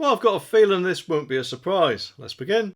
Well, I've got a feeling this won't be a surprise. Let's begin.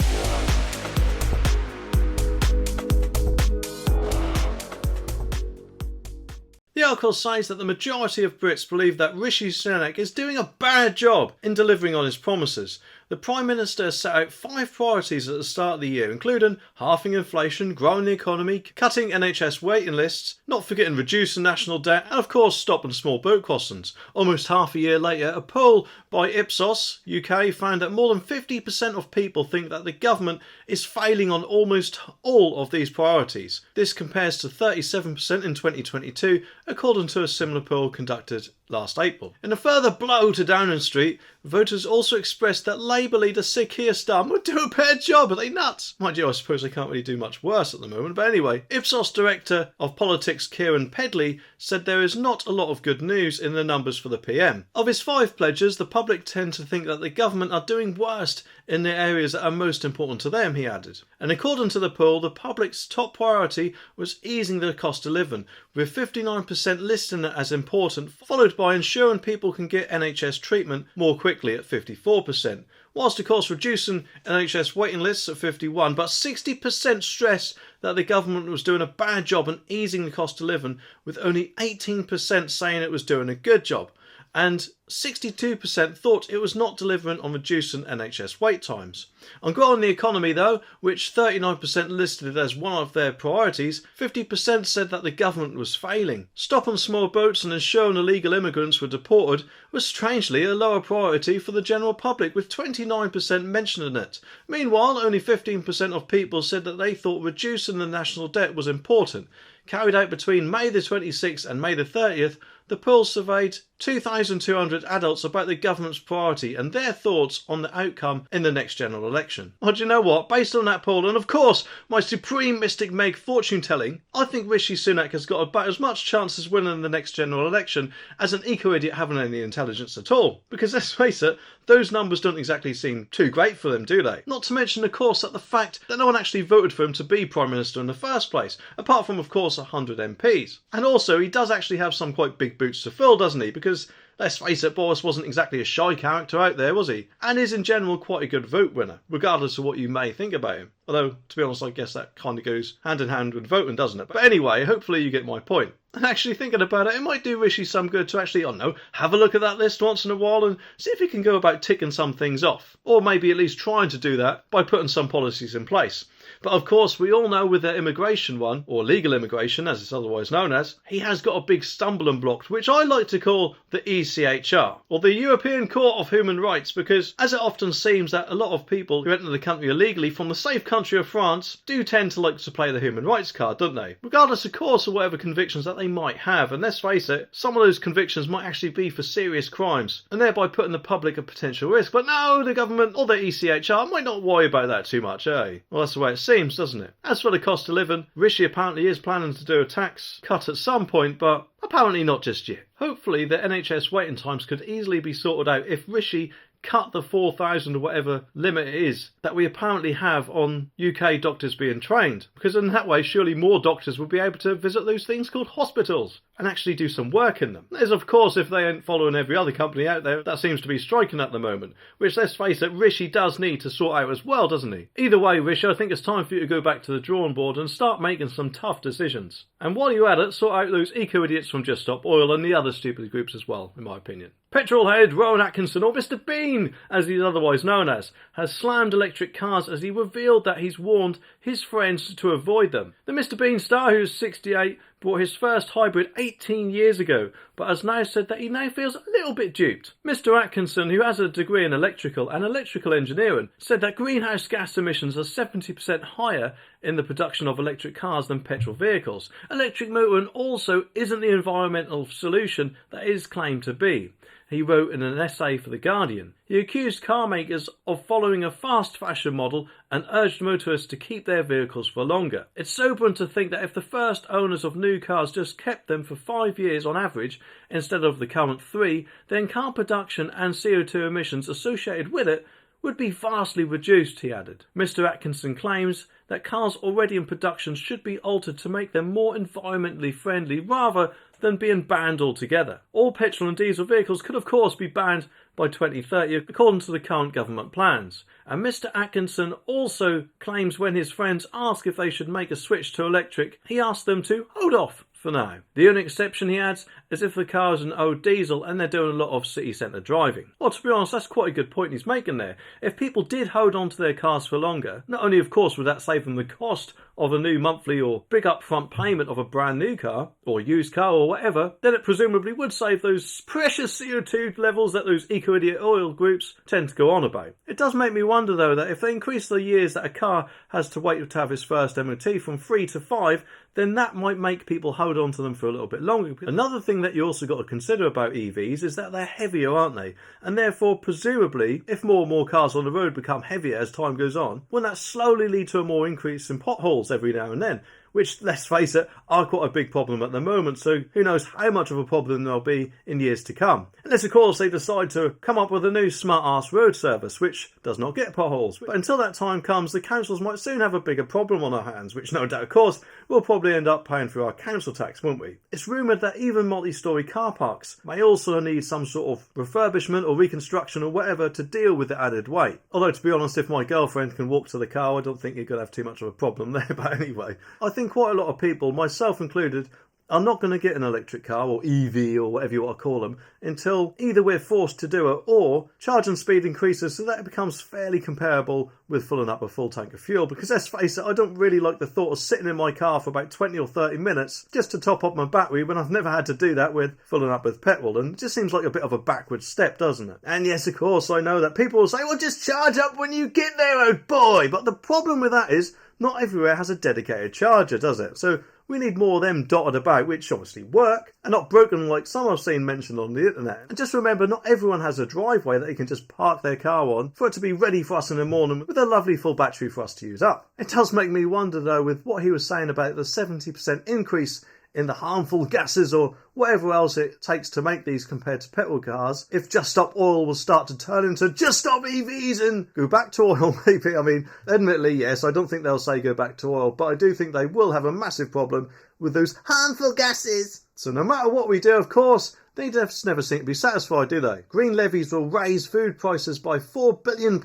The article says that the majority of Brits believe that Rishi Sunak is doing a bad job in delivering on his promises. The Prime Minister set out 5 priorities at the start of the year, including halving inflation, growing the economy, cutting NHS waiting lists, not forgetting reducing national debt, and of course stopping small boat crossings. Almost half a year later, a poll by Ipsos UK found that more than 50% of people think that the government is failing on almost all of these priorities. This compares to 37% in 2022, according to a similar poll conducted last April. In a further blow to Downing Street, voters also expressed that Labour leader Sir Keir Starmer would do a bad job. Are they nuts? Mind you, I suppose they can't really do much worse at the moment. But anyway, Ipsos Director of Politics Kieran Pedley said there is not a lot of good news in the numbers for the PM. Of his 5 pledges, the public tend to think that the government are doing worst in the areas that are most important to them, he added. And according to the poll, the public's top priority was easing the cost of living, with 59% listing it as important, followed by ensuring people can get NHS treatment more quickly at 54%, whilst of course reducing NHS waiting lists at 51%, but 60% stressed that the government was doing a bad job in easing the cost of living, with only 18% saying it was doing a good job, and 62% thought it was not delivering on reducing NHS wait times. On growing the economy though, which 39% listed as one of their priorities, 50% said that the government was failing. Stopping small boats and ensuring illegal immigrants were deported was strangely a lower priority for the general public, with 29% mentioning it. Meanwhile, only 15% of people said that they thought reducing the national debt was important. Carried out between May the 26th and May the 30th, the poll surveyed 2,200 adults about the government's priority and their thoughts on the outcome in the next general election. Well, do you know what? Based on that poll, and of course my supreme mystic Meg fortune telling, I think Rishi Sunak has got about as much chance as winning the next general election as an eco-idiot having any intelligence at all. Because let's face it, those numbers don't exactly seem too great for them, do they? Not to mention, of course, that the fact that no one actually voted for him to be Prime Minister in the first place, apart from, of course, 100 MPs. And also, he does actually have some quite big boots to fill, doesn't he? Because let's face it, Boris wasn't exactly a shy character out there, was he? And is in general quite a good vote winner, regardless of what you may think about him. Although, to be honest, I guess that kind of goes hand in hand with voting, doesn't it? But anyway, hopefully you get my point. And actually thinking about it, it might do Rishi some good to actually, I don't know, have a look at that list once in a while and see if he can go about ticking some things off. Or maybe at least trying to do that by putting some policies in place. But of course, we all know with the immigration one, or legal immigration as it's otherwise known as, he has got a big stumbling block, which I like to call the ECHR, or the European Court of Human Rights, because as it often seems that a lot of people who enter the country illegally from the safe country of France do tend to like to play the human rights card, don't they? Regardless, of course, of whatever convictions that they might have, and let's face it, some of those convictions might actually be for serious crimes, and thereby putting the public at potential risk. But no, the government or the ECHR might not worry about that too much, eh? Well, that's the way it seems, doesn't it? As for the cost of living, Rishi apparently is planning to do a tax cut at some point, but apparently not just yet. Hopefully the NHS waiting times could easily be sorted out if Rishi cut the 4,000 or whatever limit it is that we apparently have on UK doctors being trained, because in that way surely more doctors would be able to visit those things called hospitals and actually do some work in them. That is, of course, if they ain't following every other company out there that seems to be striking at the moment, which, let's face it, Rishi does need to sort out as well, doesn't he? Either way, Rishi, I think it's time for you to go back to the drawing board and start making some tough decisions. And while you're at it, sort out those eco-idiots from Just Stop Oil and the other stupid groups as well, in my opinion. Petrolhead Rowan Atkinson, or Mr Bean as he's otherwise known as, has slammed electric cars as he revealed that he's warned his friends to avoid them. The Mr Bean star, who is 68, bought his first hybrid 18 years ago, but has now said that he now feels a little bit duped. Mr Atkinson, who has a degree in electrical and electrical engineering, said that greenhouse gas emissions are 70% higher in the production of electric cars than petrol vehicles. Electric motoring also isn't the environmental solution that it is claimed to be, he wrote in an essay for The Guardian. He accused car makers of following a fast fashion model and urged motorists to keep their vehicles for longer. It's sobering to think that if the first owners of new cars just kept them for 5 years on average instead of the current 3, then car production and CO2 emissions associated with it would be vastly reduced, he added. Mr Atkinson claims that cars already in production should be altered to make them more environmentally friendly rather than being banned altogether. All petrol and diesel vehicles could of course be banned by 2030 according to the current government plans. And Mr Atkinson also claims when his friends ask if they should make a switch to electric, he asks them to hold off for now. The only exception, he adds, is if the car is an old diesel and they're doing a lot of city centre driving. Well, to be honest, that's quite a good point he's making there. If people did hold on to their cars for longer, not only of course would that save them the cost of a new monthly or big upfront payment of a brand new car or used car or whatever, then it presumably would save those precious CO2 levels that those eco-idiot oil groups tend to go on about. It does make me wonder though that if they increase the years that a car has to wait to have its first MOT from 3 to 5, then that might make people hold on to them for a little bit longer. Another thing that you also got to consider about EVs is that they're heavier, aren't they? And therefore, presumably, if more and more cars on the road become heavier as time goes on, will that slowly lead to a more increase in potholes every now and then? Which, let's face it, are quite a big problem at the moment, so who knows how much of a problem there'll be in years to come. Unless, of course, they decide to come up with a new smart-ass road service, which does not get potholes. But until that time comes, the councils might soon have a bigger problem on our hands, which no doubt, of course, we'll probably end up paying for our council tax, won't we? It's rumoured that even multi-storey car parks may also need some sort of refurbishment or reconstruction or whatever to deal with the added weight. Although, to be honest, if my girlfriend can walk to the car, I don't think you're going to have too much of a problem there. But anyway, I think quite a lot of people, myself included, are not going to get an electric car or EV or whatever you want to call them until either we're forced to do it or charging speed increases so that it becomes fairly comparable with filling up a full tank of fuel. Because let's face it, I don't really like the thought of sitting in my car for about 20 or 30 minutes just to top up my battery when I've never had to do that with filling up with petrol, and it just seems like a bit of a backward step, doesn't it? And yes, of course, I know that people will say, well, just charge up when you get there, oh boy! But the problem with that is not everywhere has a dedicated charger, does it? So we need more of them dotted about, which obviously work, and not broken like some I've seen mentioned on the internet. And just remember, not everyone has a driveway that they can just park their car on for it to be ready for us in the morning with a lovely full battery for us to use up. It does make me wonder though, with what he was saying about the 70% increase in the harmful gases or whatever else it takes to make these compared to petrol cars, if Just Stop Oil will start to turn into Just Stop EVs and go back to oil maybe. I mean, admittedly, yes, I don't think they'll say go back to oil, but I do think they will have a massive problem with those harmful gases. So no matter what we do, of course, they just never seem to be satisfied, do they? Green levies will raise food prices by £4 billion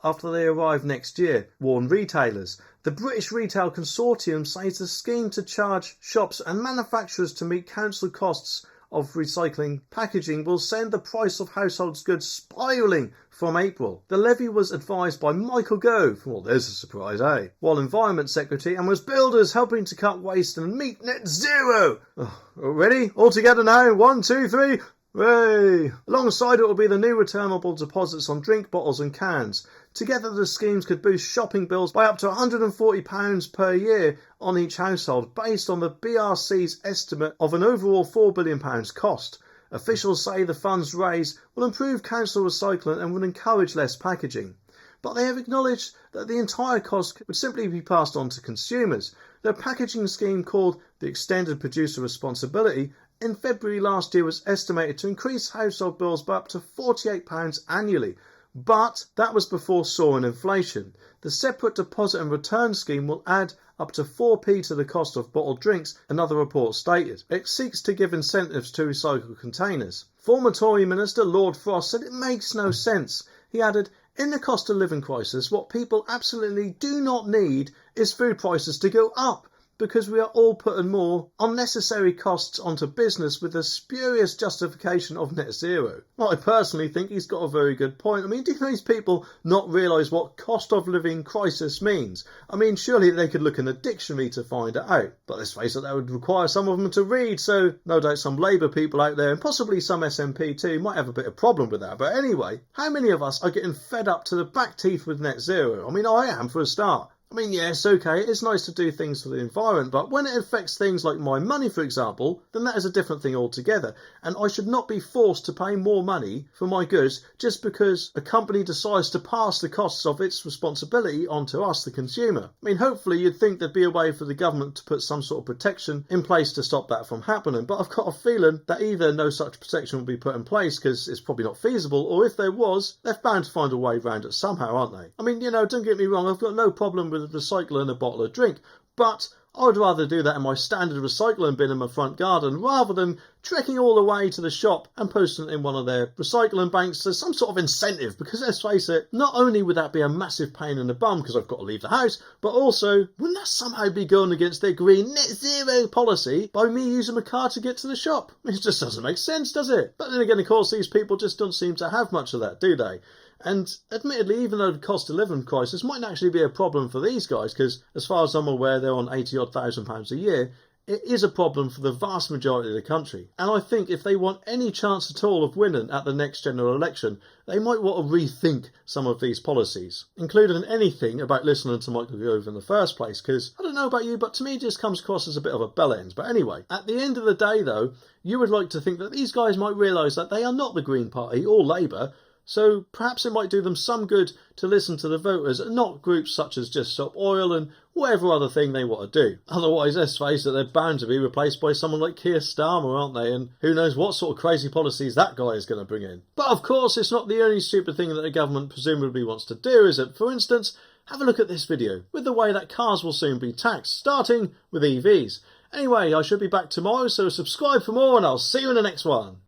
after they arrive next year, warn retailers. The British Retail Consortium says the scheme to charge shops and manufacturers to meet council costs of recycling packaging will send the price of household goods spiralling from April. The levy was advised by Michael Gove, well there's a surprise, eh? While Environment Secretary, and was billed as helping to cut waste and meet net zero. Ready? All together now? 1, 2, 3... Hooray! Alongside it will be the new returnable deposits on drink bottles and cans. Together the schemes could boost shopping bills by up to £140 per year on each household, based on the BRC's estimate of an overall £4 billion cost. Officials say the funds raised will improve council recycling and will encourage less packaging. But they have acknowledged that the entire cost would simply be passed on to consumers. Their packaging scheme, called the Extended Producer Responsibility, in February last year was estimated to increase household bills by up to £48 annually, but that was before soaring inflation. The separate deposit and return scheme will add up to 4p to the cost of bottled drinks, another report stated. It seeks to give incentives to recycle containers. Former Tory Minister Lord Frost said it makes no sense. He added, in the cost of living crisis, what people absolutely do not need is food prices to go up, because we are all putting more unnecessary costs onto business with a spurious justification of net zero. Well, I personally think he's got a very good point. I mean, do these people not realise what cost of living crisis means? I mean, surely they could look in the dictionary to find it out. But let's face it, that would require some of them to read, so no doubt some Labour people out there, and possibly some SNP too, might have a bit of problem with that. But anyway, how many of us are getting fed up to the back teeth with net zero? I mean, I am for a start. I mean, yes, okay, it's nice to do things for the environment, but when it affects things like my money, for example, then that is a different thing altogether. And I should not be forced to pay more money for my goods just because a company decides to pass the costs of its responsibility onto us, the consumer. I mean, hopefully you'd think there'd be a way for the government to put some sort of protection in place to stop that from happening, but I've got a feeling that either no such protection will be put in place because it's probably not feasible, or if there was, they're bound to find a way around it somehow, aren't they? I mean, you know, don't get me wrong, I've got no problem with recycling a bottle of drink, but I would rather do that in my standard recycling bin in my front garden rather than trekking all the way to the shop and posting it in one of their recycling banks as some sort of incentive, because let's face it, not only would that be a massive pain in the bum because I've got to leave the house, but also wouldn't that somehow be going against their green net zero policy by me using my car to get to the shop? It just doesn't make sense, does it? But then again, of course, these people just don't seem to have much of that, do they? And admittedly, even though the cost of living crisis might actually be a problem for these guys, because as far as I'm aware, they're on £80,000 a year, it is a problem for the vast majority of the country. And I think if they want any chance at all of winning at the next general election, they might want to rethink some of these policies, including anything about listening to Michael Gove in the first place, because I don't know about you, but to me it just comes across as a bit of a bellend. But anyway, at the end of the day though, you would like to think that these guys might realise that they are not the Green Party or Labour, so perhaps it might do them some good to listen to the voters and not groups such as Just Stop Oil and whatever other thing they want to do. Otherwise, let's face it, they're bound to be replaced by someone like Keir Starmer, aren't they? And who knows what sort of crazy policies that guy is going to bring in. But of course, it's not the only stupid thing that the government presumably wants to do, is it? For instance, have a look at this video with the way that cars will soon be taxed, starting with EVs. Anyway, I should be back tomorrow, so subscribe for more and I'll see you in the next one.